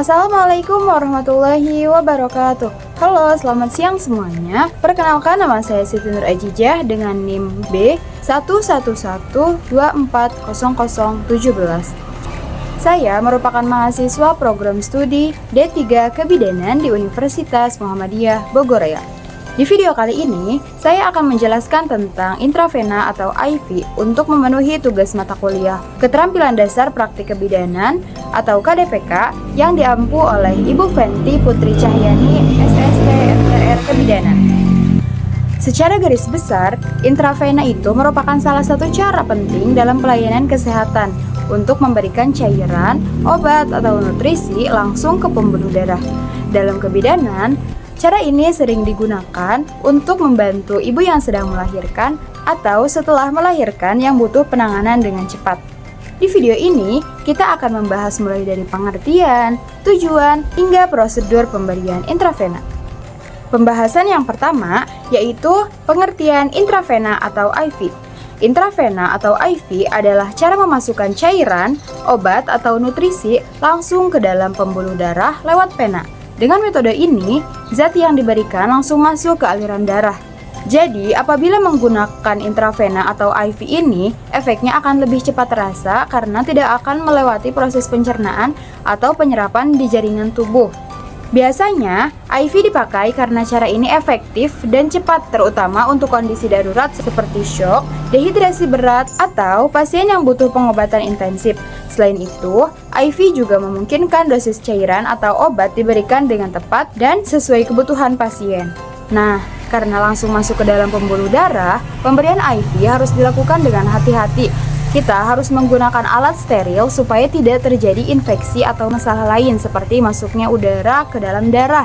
Assalamualaikum warahmatullahi wabarakatuh. Halo, selamat siang semuanya. Perkenalkan, nama saya Siti Nur Ajijah dengan NIM B111240017. Saya merupakan mahasiswa program studi D3 Kebidanan di Universitas Muhammadiyah Bogor Raya. Di video kali ini, saya akan menjelaskan tentang intravena atau IV untuk memenuhi tugas mata kuliah Keterampilan Dasar Praktik Kebidanan atau KDPK yang diampu oleh Ibu Fenty Putri Cahyani, SST MTR Kebidanan. Secara garis besar, intravena itu merupakan salah satu cara penting dalam pelayanan kesehatan untuk memberikan cairan, obat, atau nutrisi langsung ke pembuluh darah. Dalam kebidanan, cara ini sering digunakan untuk membantu ibu yang sedang melahirkan atau setelah melahirkan yang butuh penanganan dengan cepat. Di video ini, kita akan membahas mulai dari pengertian, tujuan, hingga prosedur pemberian intravena. Pembahasan yang pertama yaitu pengertian intravena atau IV. Intravena atau IV adalah cara memasukkan cairan, obat, atau nutrisi langsung ke dalam pembuluh darah lewat pena. Dengan metode ini, zat yang diberikan langsung masuk ke aliran darah. Jadi, apabila menggunakan intravena atau IV ini, efeknya akan lebih cepat terasa karena tidak akan melewati proses pencernaan atau penyerapan di jaringan tubuh. Biasanya, IV dipakai karena cara ini efektif dan cepat, terutama untuk kondisi darurat seperti shock, dehidrasi berat, atau pasien yang butuh pengobatan intensif. Selain itu, IV juga memungkinkan dosis cairan atau obat diberikan dengan tepat dan sesuai kebutuhan pasien. Nah, karena langsung masuk ke dalam pembuluh darah, pemberian IV harus dilakukan dengan hati-hati. Kita harus menggunakan alat steril supaya tidak terjadi infeksi atau masalah lain seperti masuknya udara ke dalam darah,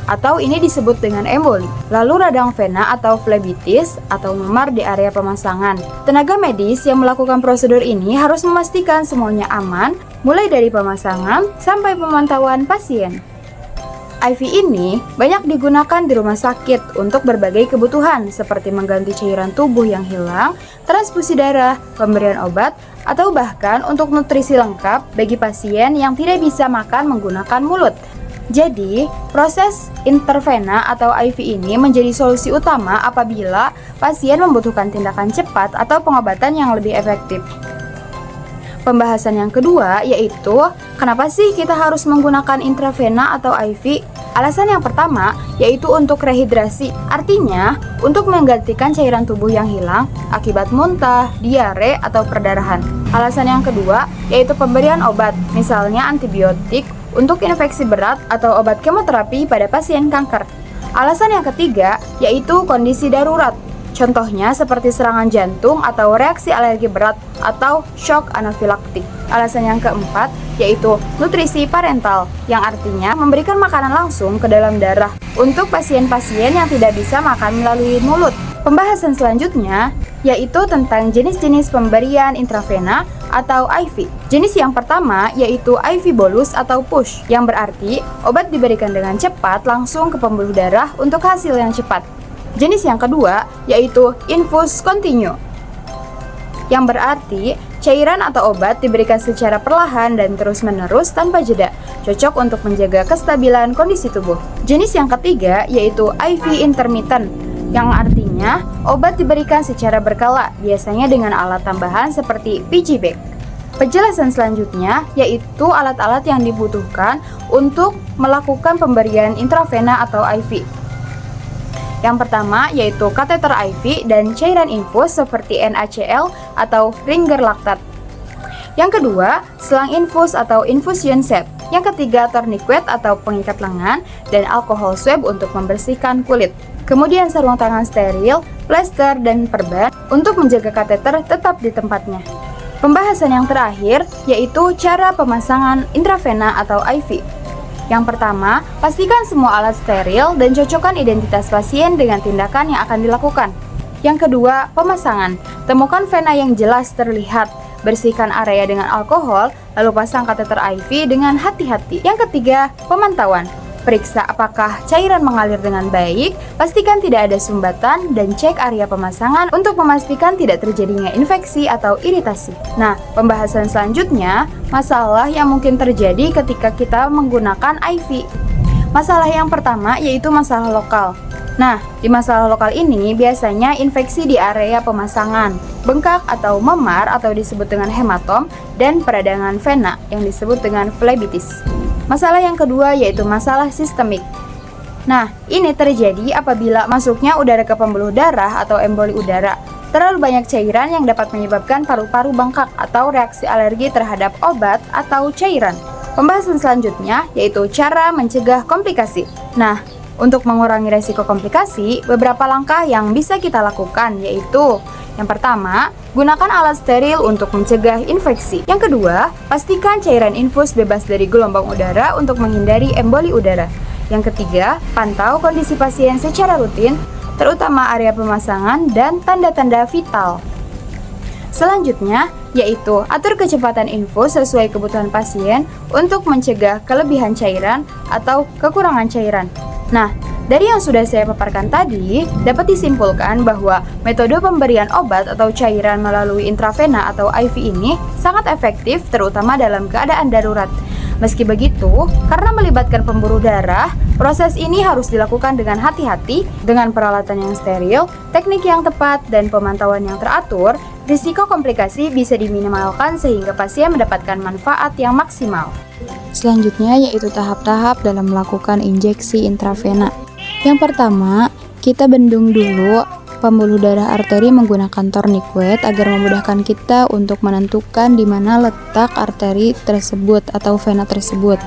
atau ini disebut dengan emboli. Lalu radang vena atau flebitis atau memar di area pemasangan. Tenaga medis yang melakukan prosedur ini harus memastikan semuanya aman, mulai dari pemasangan sampai pemantauan pasien. IV ini banyak digunakan di rumah sakit untuk berbagai kebutuhan seperti mengganti cairan tubuh yang hilang, transfusi darah, pemberian obat, atau bahkan untuk nutrisi lengkap bagi pasien yang tidak bisa makan menggunakan mulut. Jadi, proses intravena atau IV ini menjadi solusi utama apabila pasien membutuhkan tindakan cepat atau pengobatan yang lebih efektif. Pembahasan yang kedua yaitu, kenapa sih kita harus menggunakan intravena atau IV? Alasan yang pertama yaitu untuk rehidrasi, artinya untuk menggantikan cairan tubuh yang hilang akibat muntah, diare, atau perdarahan. Alasan yang kedua yaitu pemberian obat, misalnya antibiotik untuk infeksi berat atau obat kemoterapi pada pasien kanker. Alasan yang ketiga yaitu kondisi darurat. Contohnya seperti serangan jantung atau reaksi alergi berat atau shock anafilaktik. Alasan yang keempat yaitu nutrisi parental, yang artinya memberikan makanan langsung ke dalam darah untuk pasien-pasien yang tidak bisa makan melalui mulut. Pembahasan selanjutnya yaitu tentang jenis-jenis pemberian intravena atau IV. Jenis yang pertama yaitu IV bolus atau push, yang berarti obat diberikan dengan cepat langsung ke pembuluh darah untuk hasil yang cepat. Jenis yang kedua yaitu infus continue, yang berarti cairan atau obat diberikan secara perlahan dan terus-menerus tanpa jeda, cocok untuk menjaga kestabilan kondisi tubuh. Jenis yang ketiga yaitu IV intermittent, yang artinya obat diberikan secara berkala, biasanya dengan alat tambahan seperti piggyback. Penjelasan selanjutnya yaitu alat-alat yang dibutuhkan untuk melakukan pemberian intravena atau IV. Yang pertama yaitu kateter IV dan cairan infus seperti NaCl atau Ringer laktat. Yang kedua, selang infus atau infusion set. Yang ketiga, tourniquet atau pengikat lengan dan alkohol swab untuk membersihkan kulit. Kemudian sarung tangan steril, plester, dan perban untuk menjaga kateter tetap di tempatnya. Pembahasan yang terakhir yaitu cara pemasangan intravena atau IV. Yang pertama, pastikan semua alat steril dan cocokkan identitas pasien dengan tindakan yang akan dilakukan. Yang kedua, pemasangan. Temukan vena yang jelas terlihat. Bersihkan area dengan alkohol, lalu pasang kateter IV dengan hati-hati. Yang ketiga, pemantauan. Periksa apakah cairan mengalir dengan baik, pastikan tidak ada sumbatan, dan cek area pemasangan untuk memastikan tidak terjadinya infeksi atau iritasi. Nah, pembahasan selanjutnya, masalah yang mungkin terjadi ketika kita menggunakan IV. Masalah yang pertama yaitu masalah lokal. Nah, di masalah lokal ini biasanya infeksi di area pemasangan, bengkak atau memar atau disebut dengan hematom, dan peradangan vena yang disebut dengan flebitis. Masalah yang kedua yaitu masalah sistemik. Nah, ini terjadi apabila masuknya udara ke pembuluh darah atau emboli udara. Terlalu banyak cairan yang dapat menyebabkan paru-paru bengkak atau reaksi alergi terhadap obat atau cairan. Pembahasan selanjutnya yaitu cara mencegah komplikasi. Nah, untuk mengurangi resiko komplikasi, beberapa langkah yang bisa kita lakukan yaitu: yang pertama, gunakan alat steril untuk mencegah infeksi. Yang kedua, pastikan cairan infus bebas dari gelombang udara untuk menghindari emboli udara. Yang ketiga, pantau kondisi pasien secara rutin, terutama area pemasangan dan tanda-tanda vital. Selanjutnya, yaitu atur kecepatan infus sesuai kebutuhan pasien untuk mencegah kelebihan cairan atau kekurangan cairan. Nah, dari yang sudah saya paparkan tadi, dapat disimpulkan bahwa metode pemberian obat atau cairan melalui intravena atau IV ini sangat efektif terutama dalam keadaan darurat. Meski begitu, karena melibatkan pembuluh darah, proses ini harus dilakukan dengan hati-hati, dengan peralatan yang steril, teknik yang tepat, dan pemantauan yang teratur. Risiko komplikasi bisa diminimalkan sehingga pasien mendapatkan manfaat yang maksimal. Selanjutnya yaitu tahap-tahap dalam melakukan injeksi intravena. Yang pertama, kita bendung dulu pembuluh darah arteri menggunakan tourniquet agar memudahkan kita untuk menentukan di mana letak arteri tersebut atau vena tersebut.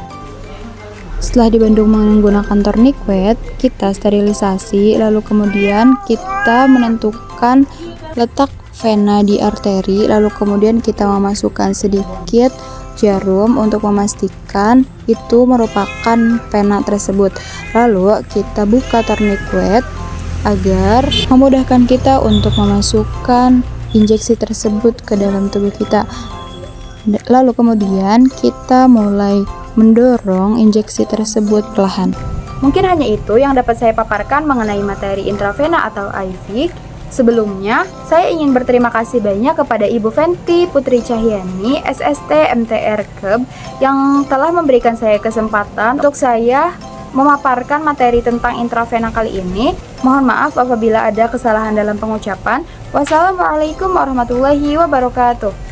Setelah dibendung menggunakan tourniquet, kita sterilisasi, lalu kemudian kita menentukan letak vena di arteri, lalu kemudian kita memasukkan sedikit jarum untuk memastikan itu merupakan vena tersebut. Lalu kita buka tourniquet agar memudahkan kita untuk memasukkan injeksi tersebut ke dalam tubuh kita. Lalu kemudian kita mulai mendorong injeksi tersebut perlahan. Mungkin hanya itu yang dapat saya paparkan mengenai materi intravena atau IV. Sebelumnya, saya ingin berterima kasih banyak kepada Ibu Fenty Putri Cahyani, SST MTR KEB, yang telah memberikan saya kesempatan untuk saya memaparkan materi tentang intravena kali ini. Mohon maaf apabila ada kesalahan dalam pengucapan. Wassalamualaikum warahmatullahi wabarakatuh.